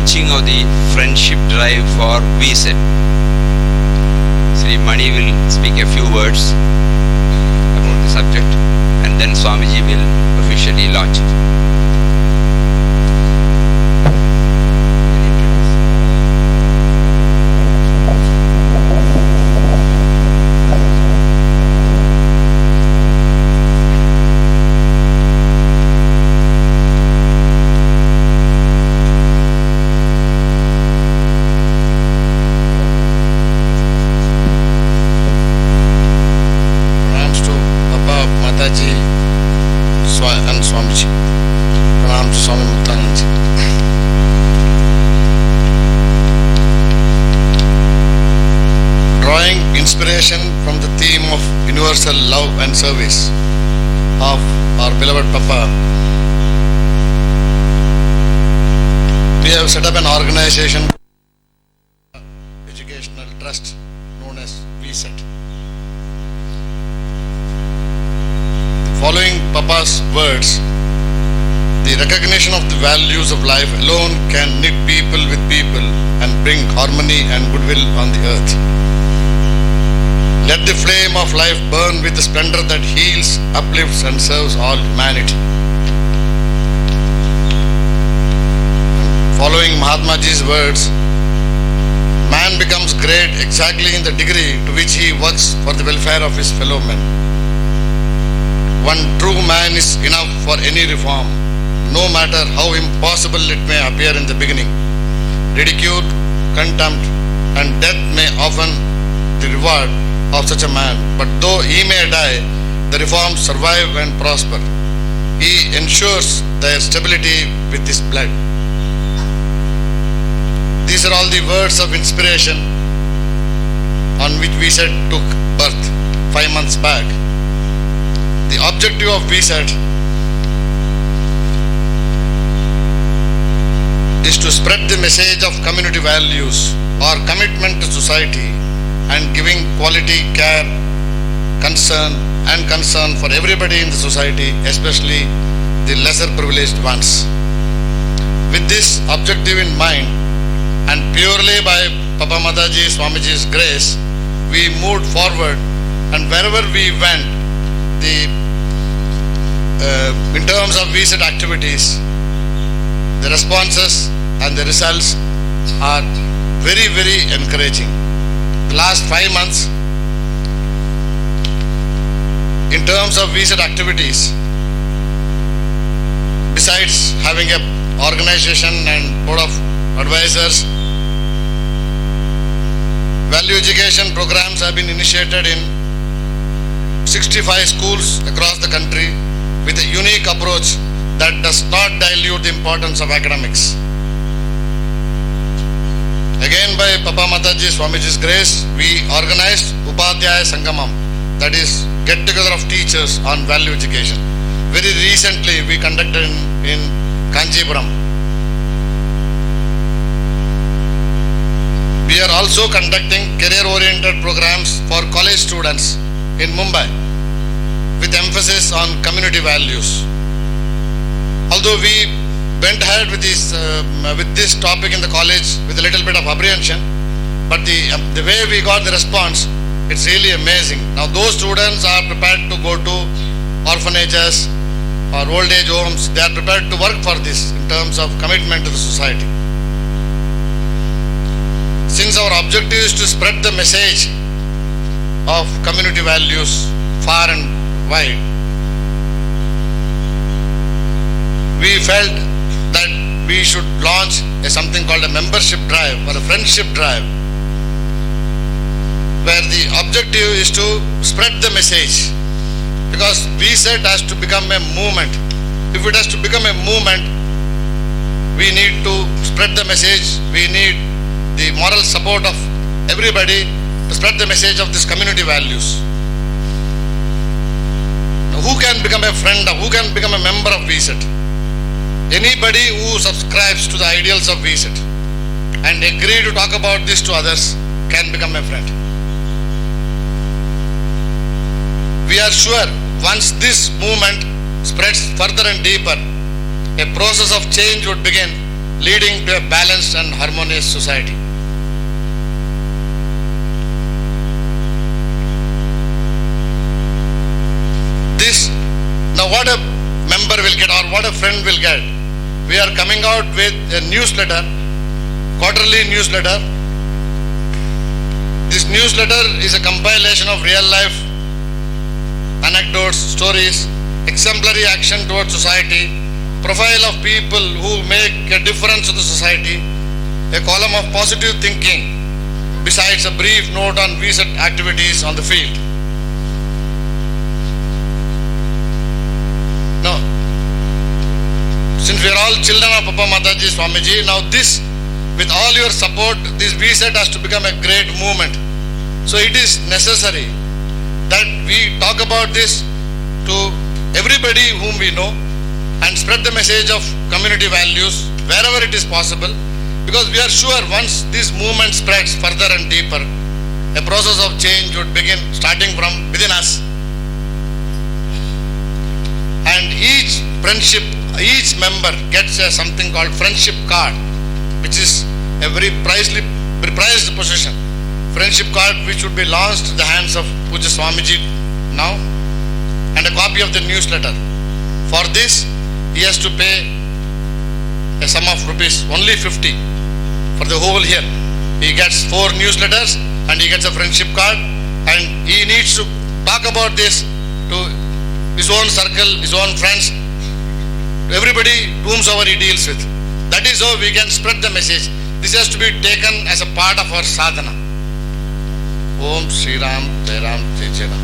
launching of the friendship drive for VSET. Sri Mani will speak a few words about the subject and then Swamiji will officially launch it. and Swamiji. Pranam to Swami Muktanand ji. Drawing inspiration from the theme of universal love and service of our beloved Papa, we have set up an organization, educational trust known as VSET. Following Papa's words, the recognition of the values of life alone can knit people with people and bring harmony and goodwill on the earth. Let the flame of life burn with the splendor that heals, uplifts and serves all humanity. Following Mahatma Ji's words, man becomes great exactly in the degree to which he works for the welfare of his fellow men. One true man is enough for any reform, no matter how impossible it may appear in the beginning. Ridicule, contempt, and death may often the reward of such a man, but though he may die, the reforms survive and prosper. He ensures their stability with his blood. These are all the words of inspiration on which VSET took birth 5 months back. The objective of VSET is to spread the message of community values or commitment to society and giving quality care, concern for everybody in the society, especially the lesser privileged ones. With this objective in mind and purely by Papa Mataji Swamiji's grace, we moved forward, and wherever we went, in terms of VSET activities, the responses and the results are very, very encouraging. The last 5 months, in terms of VSET activities, besides having a organization and board of advisors, value education programs have been initiated in 65 schools across the country with a unique approach that does not dilute the importance of academics. Again, by Papa Mataji Swamiji's grace, we organized Upadhyaya Sangamam, that is, get together of teachers on value education. Very recently, we conducted in Kanchipuram. We are also conducting career-oriented programs for college students in Mumbai with emphasis on community values. Although we went ahead with this topic in the college with a little bit of apprehension, but the way we got the response, it's really amazing. Now those students are prepared to go to orphanages or old age homes. They are prepared to work for this in terms of commitment to the society. Since our objective is to spread the message of community values far and wide, we felt that we should launch something called a membership drive or a friendship drive, where the objective is to spread the message, because VSET has to become a movement. If it has to become a movement, we need to spread the message. We need the moral support of everybody to spread the message of this community values. Now, who can become a friend of, who can become a member of VSET? Anybody who subscribes to the ideals of VSET and agree to talk about this to others can become a friend. We are sure once this movement spreads further and deeper, a process of change would begin leading to a balanced and harmonious society. This, now what a member will get or what a friend will get, we are coming out with a newsletter, quarterly newsletter. This newsletter is a compilation of real life anecdotes, stories, exemplary action towards society, profile of people who make a difference to the society, a column of positive thinking, besides a brief note on recent activities on the field. Now, since we are all children of Papa Mataji Swamiji, now this, with all your support, this VSET has to become a great movement. So it is necessary that we talk about this to everybody whom we know and spread the message of community values wherever it is possible, because we are sure once this movement spreads further and deeper, a process of change would begin starting from within us. And each friendship, each member gets a something called friendship card, which is a very prized possession. Friendship card which would be launched in the hands of Puja Swamiji now, and a copy of the newsletter. For this, he has to pay a sum of rupees only 50 for the whole year. He gets 4 newsletters and he gets a friendship card, and he needs to talk about this to his own circle, his own friends, to everybody whomsoever he deals with. That is how we can spread the message. This has to be taken as a part of our sadhana. Om Shri Ram Jai Ram Jai Jai Ram.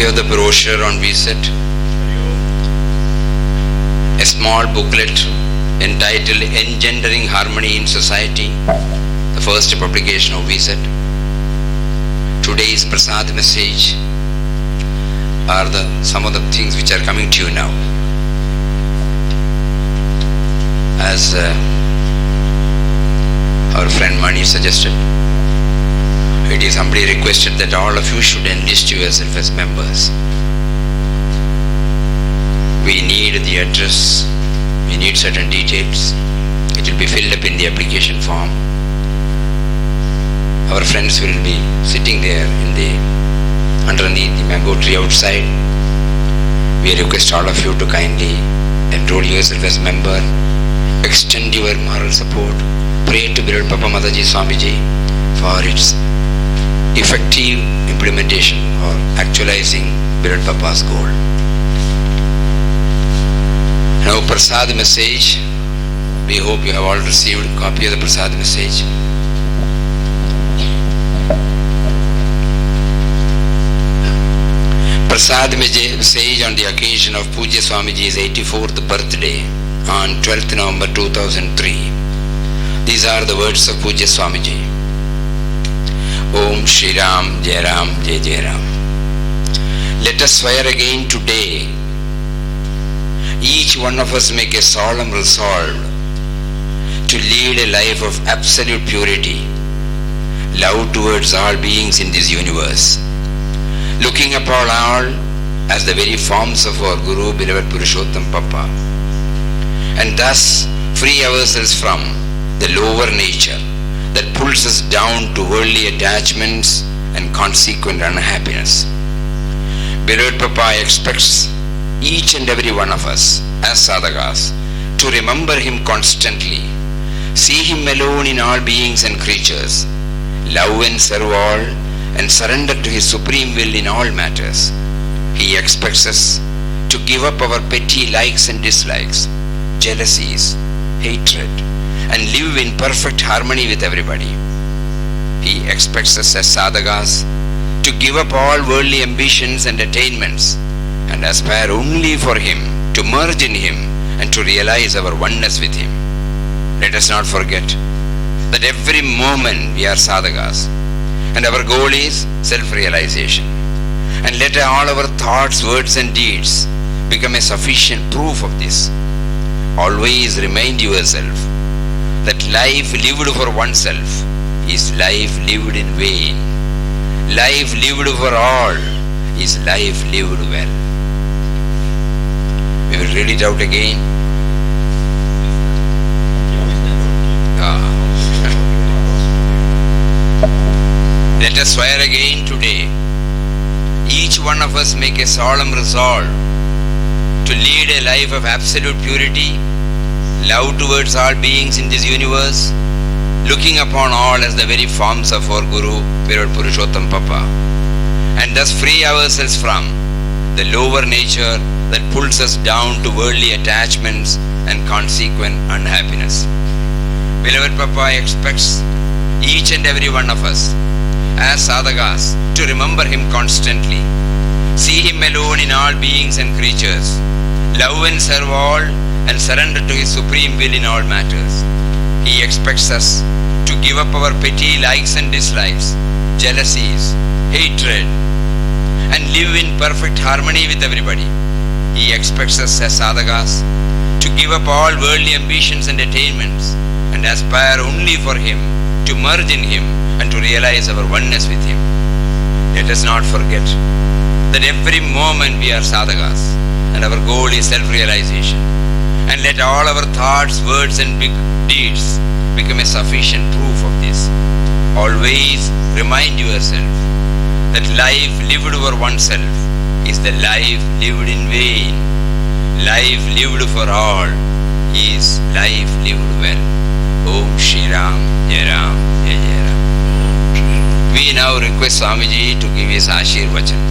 Of the brochure on VSET, a small booklet entitled Engendering Harmony in Society, the first publication of VSET. Today's Prasad message are some of the things which are coming to you now. As our friend Mani suggested, it is humbly requested that all of you should enlist yourself as members. We need the address, we need certain details. It will be filled up in the application form. Our friends will be sitting there underneath the mango tree outside. We request all of you to kindly enroll yourself as member, extend your moral support, pray to beloved Papa Mataji Swamiji for its effective implementation or actualizing beloved Papa's goal. Now Prasad message, we hope you have all received a copy of the Prasad message. Prasad message on the occasion of Puja Swamiji's 84th birthday on 12th November 2003. These are the words of Puja Swamiji. Om Shri Ram Jai Ram Jai Jai Ram. Let us swear again today. Each one of us make a solemn resolve to lead a life of absolute purity, love towards all beings in this universe, looking upon all as the very forms of our Guru, beloved Purushottam Papa, and thus free ourselves from the lower nature that pulls us down to worldly attachments and consequent unhappiness. Beloved Papa expects each and every one of us as sadhakas to remember him constantly, see him alone in all beings and creatures, love and serve all, and surrender to his supreme will in all matters. He expects us to give up our petty likes and dislikes, jealousies, hatred, and live in perfect harmony with everybody. He expects us as sadhakas to give up all worldly ambitions and attainments and aspire only for him, to merge in him and to realize our oneness with him. Let us not forget that every moment we are sadhakas and our goal is self-realization. And let all our thoughts, words and deeds become a sufficient proof of this. Always remind yourself that life lived for oneself is life lived in vain. Life lived for all is life lived well. We will read it out again. Let us swear again today. Each one of us make a solemn resolve to lead a life of absolute purity, love towards all beings in this universe, looking upon all as the very forms of our Guru, Virat Purushottam Papa, and thus free ourselves from the lower nature that pulls us down to worldly attachments and consequent unhappiness. Beloved Papa expects each and every one of us as sadhakas to remember him constantly, see him alone in all beings and creatures, love and serve all, and surrender to his supreme will in all matters. He expects us to give up our petty likes and dislikes, jealousies, hatred, and live in perfect harmony with everybody. He expects us as sadhakas to give up all worldly ambitions and attainments and aspire only for him, to merge in him and to realize our oneness with him. Let us not forget that every moment we are sadhakas and our goal is self-realization. And let all our thoughts, words and big deeds become a sufficient proof of this. Always remind yourself that life lived for oneself is the life lived in vain. Life lived for all is life lived well. Om Shri Ram, Jai Ram, Jai Jai Ram. We now request Swamiji to give his Ashirvachan.